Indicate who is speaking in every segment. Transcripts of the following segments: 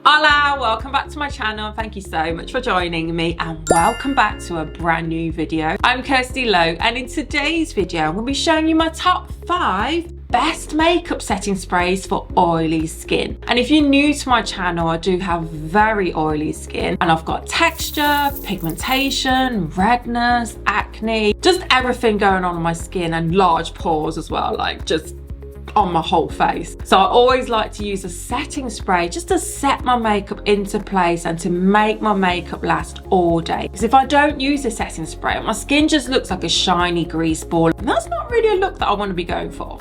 Speaker 1: Hola, welcome back to my channel. Thank you so much for joining me and welcome back to a brand new video. I'm Kirsty Lo and in today's video I'm going to be showing you my top 5 best makeup setting sprays for oily skin. And if you're new to my channel, I do have very oily skin and I've got texture, pigmentation, redness, acne, just everything going on my skin and large pores as well, like just on my whole face. So I always like to use a setting spray just to set my makeup into place and to make my makeup last all day. Because if I don't use a setting spray, my skin just looks like a shiny grease ball. And that's not really a look that I want to be going for.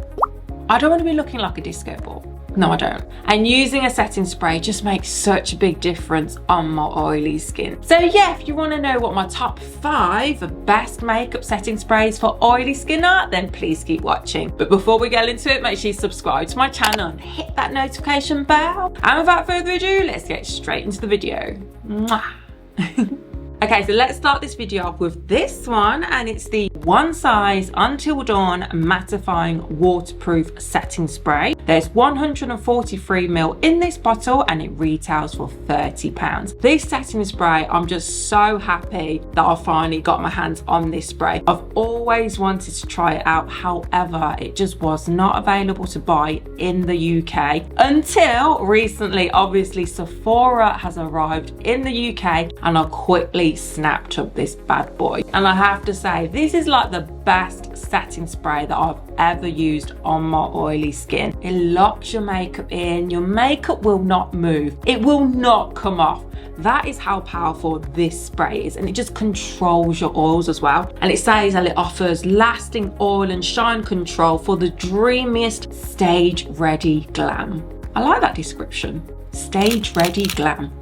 Speaker 1: I don't want to be looking like a disco ball. No, I don't. And using a setting spray just makes such a big difference on my oily skin. So yeah, if you want to know what my top 5 best makeup setting sprays for oily skin are, then please keep watching. But before we get into it, make sure you subscribe to my channel and hit that notification bell. And without further ado, let's get straight into the video. Mwah. Okay, so let's start this video off with this one, and it's the One Size Until Dawn Mattifying Waterproof Setting Spray. There's 143ml in this bottle and it retails for £30. This setting spray, I'm just so happy that I finally got my hands on this spray. I've always wanted to try it out, however, it just was not available to buy in the UK until recently. Obviously, Sephora has arrived in the UK and I quickly snapped up this bad boy. And I have to say, this is like the best setting spray that I've ever used on my oily skin. It locks your makeup in, your makeup will not move, it will not come off. That is how powerful this spray is, and it just controls your oils as well. And it says that it offers lasting oil and shine control for the dreamiest stage ready glam. I like that description, stage ready glam.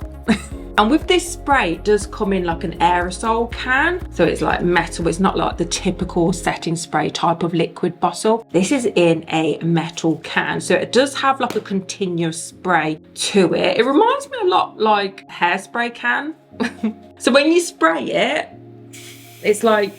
Speaker 1: And with this spray, it does come in like an aerosol can. So it's like metal, it's not like the typical setting spray type of liquid bottle. This is in a metal can. So it does have like a continuous spray to it. It reminds me a lot like a hairspray can. So when you spray it, it's like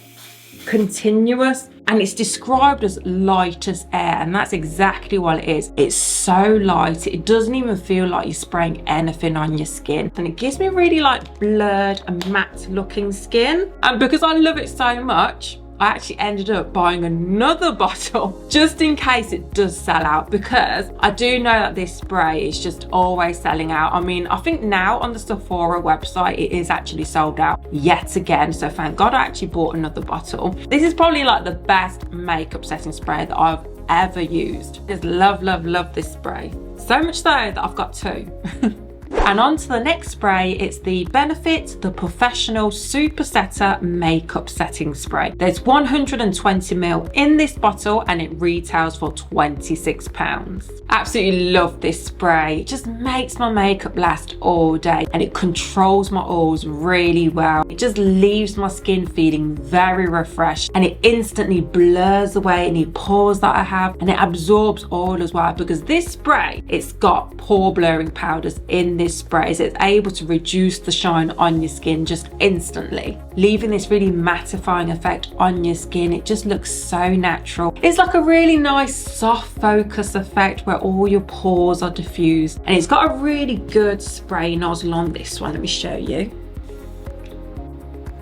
Speaker 1: continuous. And it's described as light as air, and that's exactly what it is. It's so light, it doesn't even feel like you're spraying anything on your skin. And it gives me really like blurred and matte looking skin. And because I love it so much, I actually ended up buying another bottle just in case it does sell out, because I do know that this spray is just always selling out. I mean, I think now on the Sephora website, it is actually sold out yet again. So thank God I actually bought another bottle. This is probably like the best makeup setting spray that I've ever used. Just love, love, love this spray. So much so that I've got 2. And on to the next spray, it's the Benefit the POREfessional Super Setter Makeup Setting Spray. There's 120ml in this bottle and it retails for £26. Absolutely love this spray. It just makes my makeup last all day and it controls my oils really well. It just leaves my skin feeling very refreshed and it instantly blurs away any pores that I have, and it absorbs oil as well, because this spray, it's got pore blurring powders in this spray, so it's able to reduce the shine on your skin just instantly, leaving this really mattifying effect on your skin. It just looks so natural. It's like a really nice soft focus effect where all your pores are diffused, and it's got a really good spray nozzle on this one. Let me show you.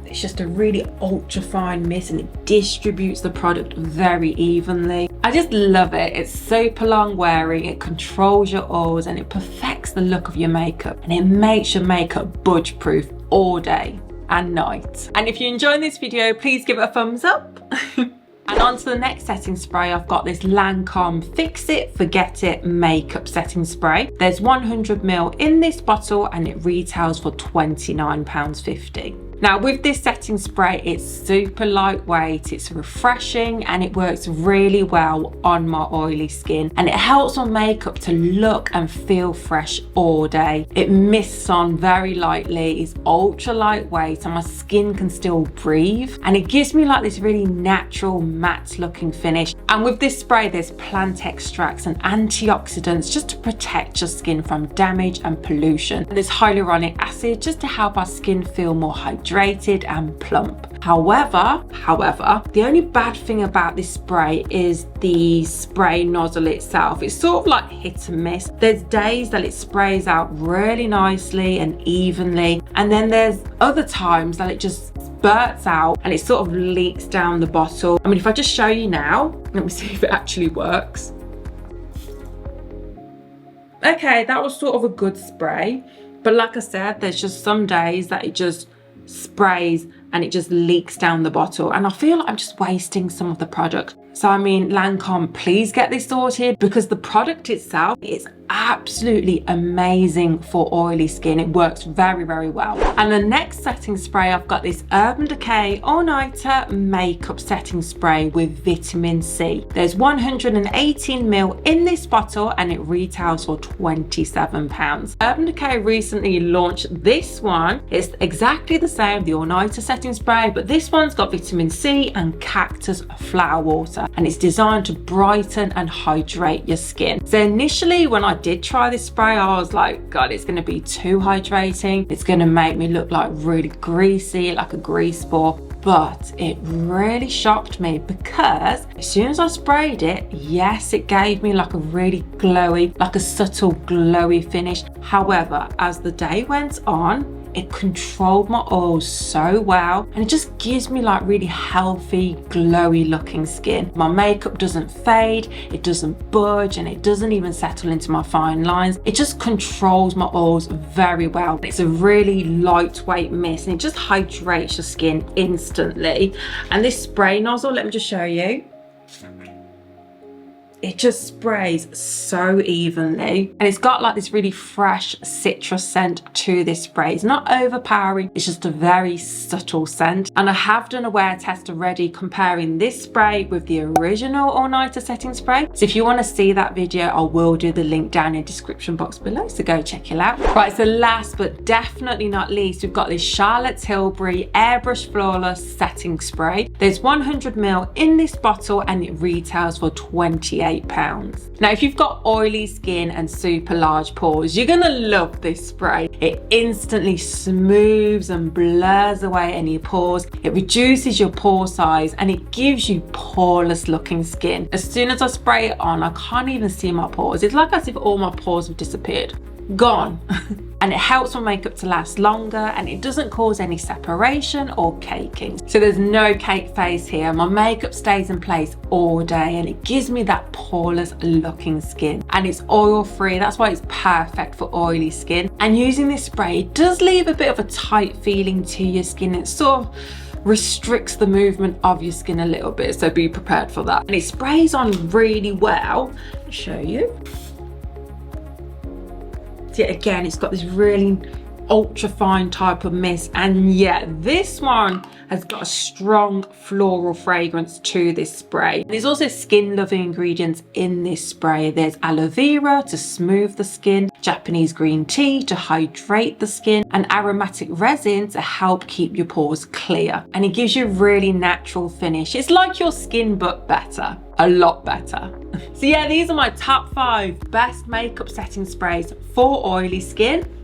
Speaker 1: It's just a really ultra fine mist and it distributes the product very evenly. I just love it. It's super long wearing, it controls your oils and it perfects the look of your makeup, and it makes your makeup budge proof all day and night. And if you're enjoying this video, please give it a thumbs up. And on to the next setting spray, I've got this Lancome Fix It, Forget It Makeup Setting Spray. There's 100ml in this bottle and it retails for £29.50. Now with this setting spray, it's super lightweight, it's refreshing, and it works really well on my oily skin, and it helps my makeup to look and feel fresh all day. It mists on very lightly, it's ultra lightweight, and my skin can still breathe, and it gives me like this really natural matte looking finish. And with this spray, there's plant extracts and antioxidants just to protect your skin from damage and pollution. And there's hyaluronic acid just to help our skin feel more hydrated and plump. However, the only bad thing about this spray is the spray nozzle itself. It's sort of like hit and miss. There's days that it sprays out really nicely and evenly, and then there's other times that it just spurts out and it sort of leaks down the bottle. I mean, if I just show you now, let me see if it actually works. Okay, that was sort of a good spray, but like I said, there's just some days that it just sprays and it just leaks down the bottle, and I feel like I'm just wasting some of the product. So I mean, Lancome, please get this sorted, because the product itself is absolutely amazing for oily skin. It works very, very well. And the next setting spray, I've got this Urban Decay All Nighter Makeup Setting Spray with vitamin C. There's 118 ml in this bottle and it retails for £27. Urban Decay recently launched this one. It's exactly the same, the All Nighter Setting Spray, but this one's got vitamin C and cactus flower water, and it's designed to brighten and hydrate your skin. So initially when I did try this spray, I was like, God, it's going to be too hydrating. It's going to make me look like really greasy, like a grease ball. But it really shocked me, because as soon as I sprayed it, yes, it gave me like a really glowy, like a subtle glowy finish. However, as the day went on, it controlled my oils so well, and it just gives me like really healthy, glowy looking skin. My makeup doesn't fade, it doesn't budge, and it doesn't even settle into my fine lines. It just controls my oils very well. It's a really lightweight mist, and it just hydrates your skin instantly. And this spray nozzle, let me just show you. It just sprays so evenly, and it's got like this really fresh citrus scent to this spray. It's not overpowering, it's just a very subtle scent. And I have done a wear test already comparing this spray with the original All Nighter Setting Spray. So if you want to see that video, I will do the link down in the description box below, so go check it out. Right, so last but definitely not least, we've got this Charlotte Tilbury Airbrush Flawless Setting Spray. There's 100 ml in this bottle and it retails for £28. Now, if you've got oily skin and super large pores, you're gonna love this spray. It instantly smooths and blurs away any pores. It reduces your pore size and it gives you poreless looking skin. As soon as I spray it on, I can't even see my pores. It's like as if all my pores have disappeared. Gone. And it helps my makeup to last longer, and it doesn't cause any separation or caking. So there's no cake phase here. My makeup stays in place all day and it gives me that poreless looking skin, and it's oil free. That's why it's perfect for oily skin. And using this spray, it does leave a bit of a tight feeling to your skin. It sort of restricts the movement of your skin a little bit, so be prepared for that. And it sprays on really well. I'll show you. Again, it's got this really ultra fine type of mist, and yeah, this one has got a strong floral fragrance to this spray. There's also skin loving ingredients in this spray. There's aloe vera to smooth the skin, Japanese green tea to hydrate the skin, and aromatic resin to help keep your pores clear. And it gives you a really natural finish. It's like your skin but better, a lot better. So yeah, these are my top 5 best makeup setting sprays for oily skin.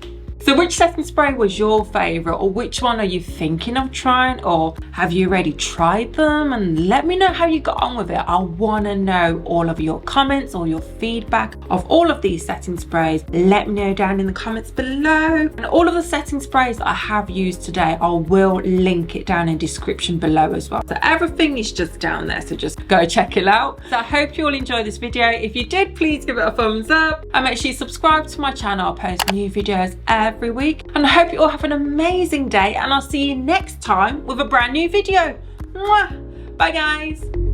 Speaker 1: So which setting spray was your favourite, or which one are you thinking of trying, or have you already tried them? And let me know how you got on with it. I want to know all of your comments or your feedback of all of these setting sprays. Let me know down in the comments below. And all of the setting sprays that I have used today, I will link it down in the description below as well. So everything is just down there, so just go check it out. So I hope you all enjoyed this video. If you did, please give it a thumbs up, and make sure you subscribe to my channel. I post new videos every week, and I hope you all have an amazing day, and I'll see you next time with a brand new video. Mwah! Bye guys.